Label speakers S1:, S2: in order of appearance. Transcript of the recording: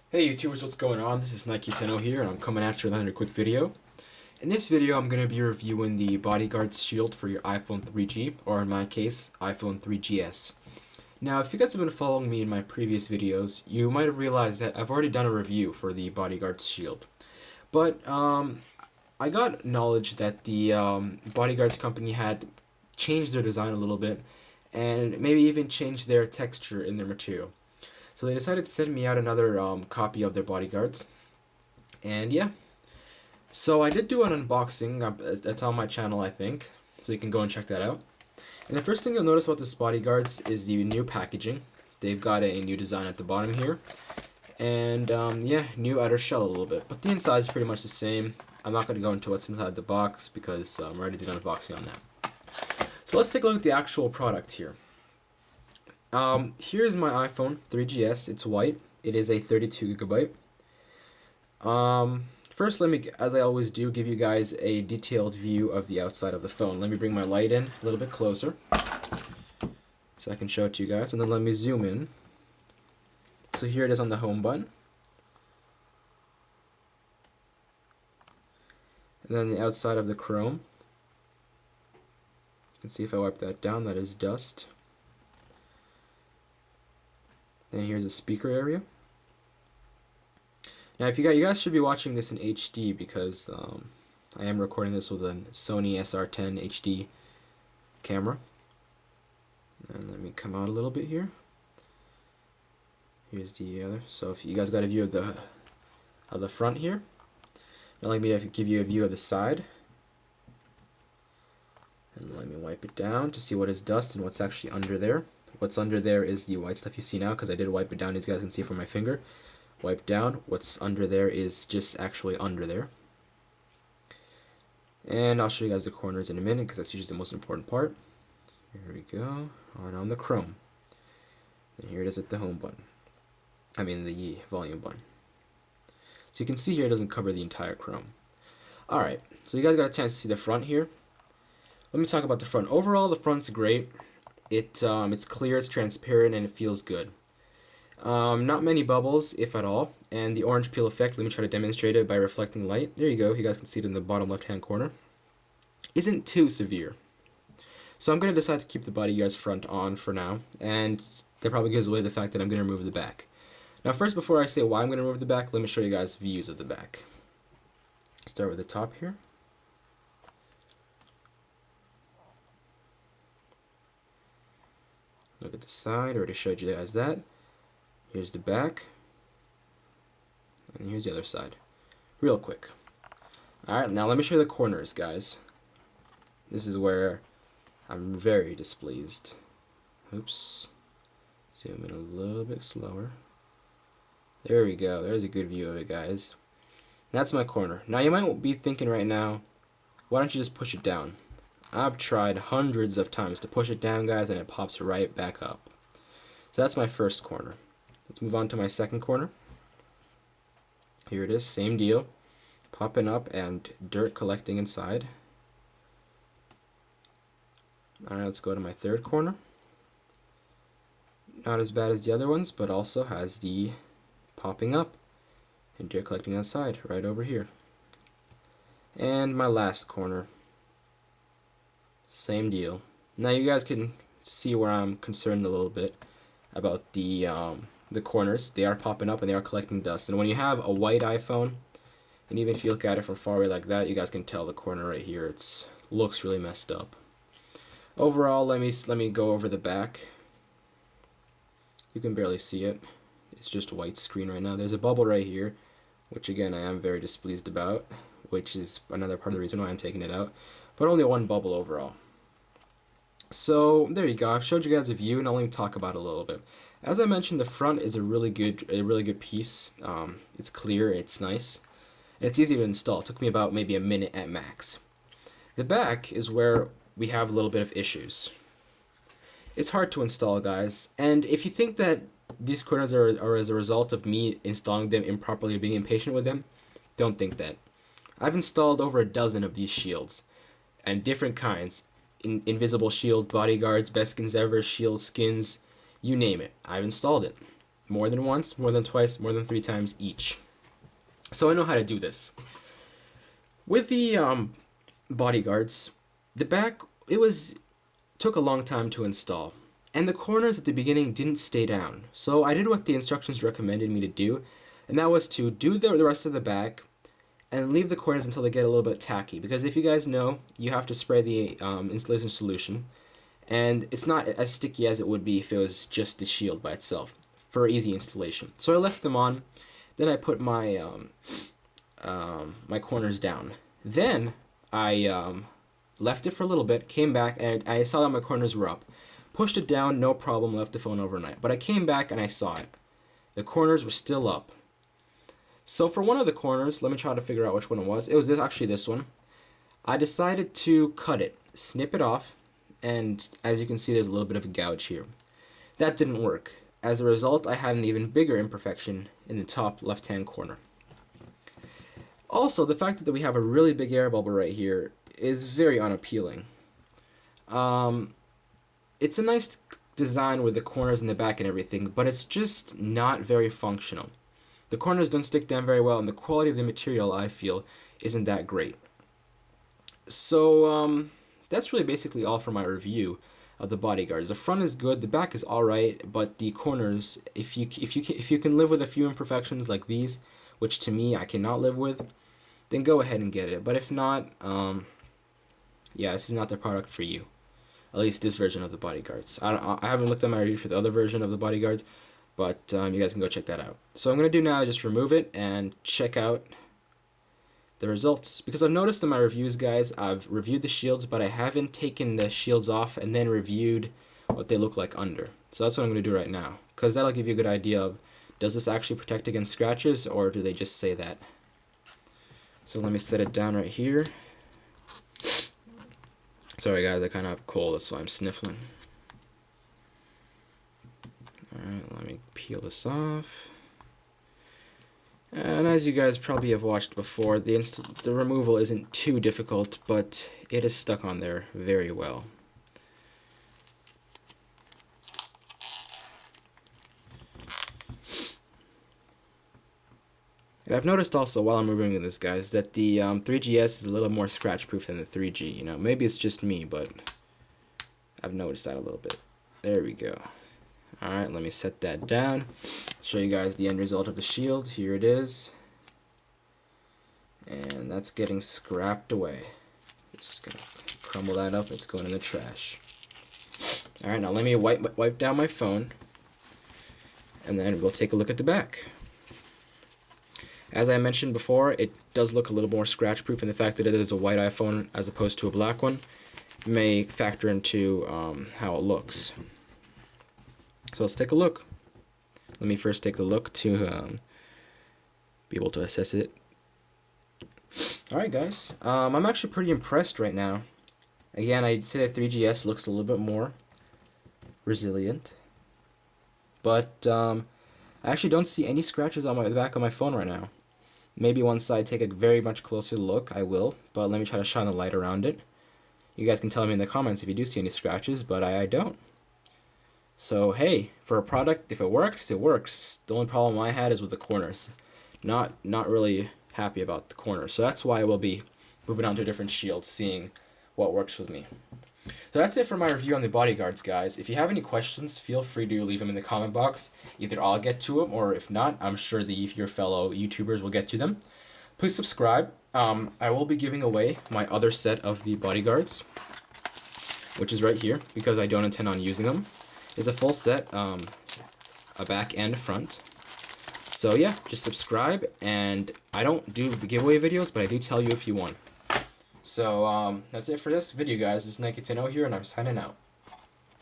S1: Hey YouTubers, what's going on? This is Nike10 here, and I'm coming at you with another quick video. In this video, I'm going to be reviewing the BodyGuardz Shield for your iPhone 3G, or in my case, iPhone 3GS. Now, if you guys have been following me in my previous videos, you might have realized that I've already done a review for the BodyGuardz Shield. But, I got knowledge that the BodyGuardz company had changed their design a little bit, and maybe even changed their texture in their material. So they decided to send me out another copy of their BodyGuardz, and yeah. So I did do an unboxing. That's on my channel, I think, so you can go and check that out. And the first thing you'll notice about this BodyGuardz is the new packaging. They've got a new design at the bottom here, and yeah, new outer shell a little bit. But the inside is pretty much the same. I'm not going to go into what's inside the box because I already did an unboxing on that. So let's take a look at the actual product here. Here's my iPhone 3GS. It's white. It is a 32 gigabyte. First, let me, as I always do, give you guys a detailed view of the outside of the phone. Let me bring my light in a little bit closer so I can show it to you guys, and then let me zoom in. So here it is on the home button. And then the outside of the chrome. You can see if I wipe that down, that is dust. Then here's a speaker area. Now, if you guys should be watching this in HD because I am recording this with a Sony SR10 HD camera. And let me come out a little bit here. Here's the other. So if you guys got a view of the front here, now let me give you a view of the side. And let me wipe it down to see what is dust and what's actually under there. What's under there is the white stuff you see now, because I did wipe it down, as you guys can see from my finger. Wipe down. What's under there is just actually under there. And I'll show you guys the corners in a minute, because that's usually the most important part. Here we go, on the chrome. And here it is at the home button. I mean the volume button. So you can see here it doesn't cover the entire chrome. Alright, so you guys got a chance to see the front here. Let me talk about the front. Overall, the front's great. It's clear, it's transparent, and it feels good. Not many bubbles, if at all, and the orange peel effect, let me try to demonstrate it by reflecting light. There you go, you guys can see it in the bottom left-hand corner. Isn't too severe. So I'm going to decide to keep the BodyGuardz front on for now, and that probably gives away the fact that I'm going to remove the back. Now first, before I say why I'm going to remove the back, let me show you guys views of the back. Start with the top here. Look at the side, I already showed you guys that. Here's the back. And here's the other side. Real quick. Alright, now let me show you the corners, guys. This is where I'm very displeased. Oops. Zoom in a little bit slower. There we go. There's a good view of it, guys. That's my corner. Now you might be thinking right now, why don't you just push it down? I've tried hundreds of times to push it down, guys, and it pops right back up. So that's my first corner. Let's move on to my second corner. Here it is, same deal. Popping up and dirt collecting inside. Alright, let's go to my third corner. Not as bad as the other ones, but also has the popping up and dirt collecting outside, right over here. And my last corner. Same deal. Now you guys can see where I'm concerned a little bit about the corners. They are popping up and they are collecting dust. And when you have a white iPhone, and even if you look at it from far away like that, you guys can tell the corner right here. It looks really messed up. Overall, let me go over the back. You can barely see it. It's just a white screen right now. There's a bubble right here, which again I am very displeased about, which is another part of the reason why I'm taking it out. But only one bubble overall. So there you go. I've showed you guys a view, and I'll even talk about it a little bit. As I mentioned, the front is a really good piece. It's clear, it's nice, and it's easy to install. It took me about maybe a minute at max. The back is where we have a little bit of issues. It's hard to install, guys, and if you think that these corners are as a result of me installing them improperly or being impatient with them, don't think that. I've installed over a dozen of these shields, and different kinds. Invisible shield, BodyGuardz, best skins ever, shield skins, you name it. I've installed it. more than once, more than twice, more than 3 times each. So I know how to do this. With the BodyGuardz, the back, took a long time to install. And the corners at the beginning didn't stay down. So I did what the instructions recommended me to do, and that was to do the rest of the back and leave the corners until they get a little bit tacky. Because if you guys know, you have to spray the installation solution, and it's not as sticky as it would be if it was just the shield by itself for easy installation. So I left them on, then I put my my corners down. Then I left it for a little bit, came back, and I saw that my corners were up. Pushed it down, no problem, left the phone overnight. But I came back and I saw it. The corners were still up. So for one of the corners, let me try to figure out which one it was. It was actually this one. I decided to cut it, snip it off, and as you can see, there's a little bit of a gouge here. That didn't work. As a result, I had an even bigger imperfection in the top left-hand corner. Also, the fact that we have a really big air bubble right here is very unappealing. It's a nice design with the corners in the back and everything, but it's just not very functional. The corners don't stick down very well, and the quality of the material, I feel, isn't that great. So that's really basically all for my review of the BodyGuardz. The front is good, the back is alright, but the corners, if you can live with a few imperfections like these, which to me I cannot live with, then go ahead and get it. But if not, yeah, this is not the product for you. At least this version of the BodyGuardz. I haven't looked at my review for the other version of the BodyGuardz, but you guys can go check that out. So I'm going to do now is just remove it and check out the results. Because I've noticed in my reviews, guys, I've reviewed the shields, but I haven't taken the shields off and then reviewed what they look like under. So that's what I'm going to do right now, because that'll give you a good idea of, does this actually protect against scratches, or do they just say that? So let me set it down right here. Sorry guys, I kind of have a cold, that's why I'm sniffling. Alright, let me peel this off. And as you guys probably have watched before, the removal isn't too difficult, but it is stuck on there very well. And I've noticed also while I'm reviewing this, guys, that the 3GS is a little more scratch-proof than the 3G. You know, maybe it's just me, but I've noticed that a little bit. There we go. Alright, let me set that down. Show you guys the end result of the shield. Here it is. And that's getting scrapped away. Just gonna crumble that up. It's going in the trash. Alright, now let me wipe down my phone. And then we'll take a look at the back. As I mentioned before, it does look a little more scratch-proof, and the fact that it is a white iPhone as opposed to a black one may factor into how it looks. So let's take a look. Let me first take a look to be able to assess it. Alright guys, I'm actually pretty impressed right now. Again, I'd say that 3GS looks a little bit more resilient, but I actually don't see any scratches on the back of my phone right now. Maybe once I take a very much closer look, I will, but let me try to shine the light around it. You guys can tell me in the comments if you do see any scratches, but I don't. So hey, for a product, if it works, it works. The only problem I had is with the corners. Not really happy about the corners. So that's why I will be moving on to a different shield, seeing what works with me. So that's it for my review on the BodyGuardz, guys. If you have any questions, feel free to leave them in the comment box. Either I'll get to them, or if not, I'm sure your fellow YouTubers will get to them. Please subscribe. I will be giving away my other set of the BodyGuardz, which is right here, because I don't intend on using them. It's a full set, a back and front. So yeah, just subscribe, and I don't do giveaway videos, but I do tell you if you won. So that's it for this video, guys. This is Naked to Know here, and I'm signing out.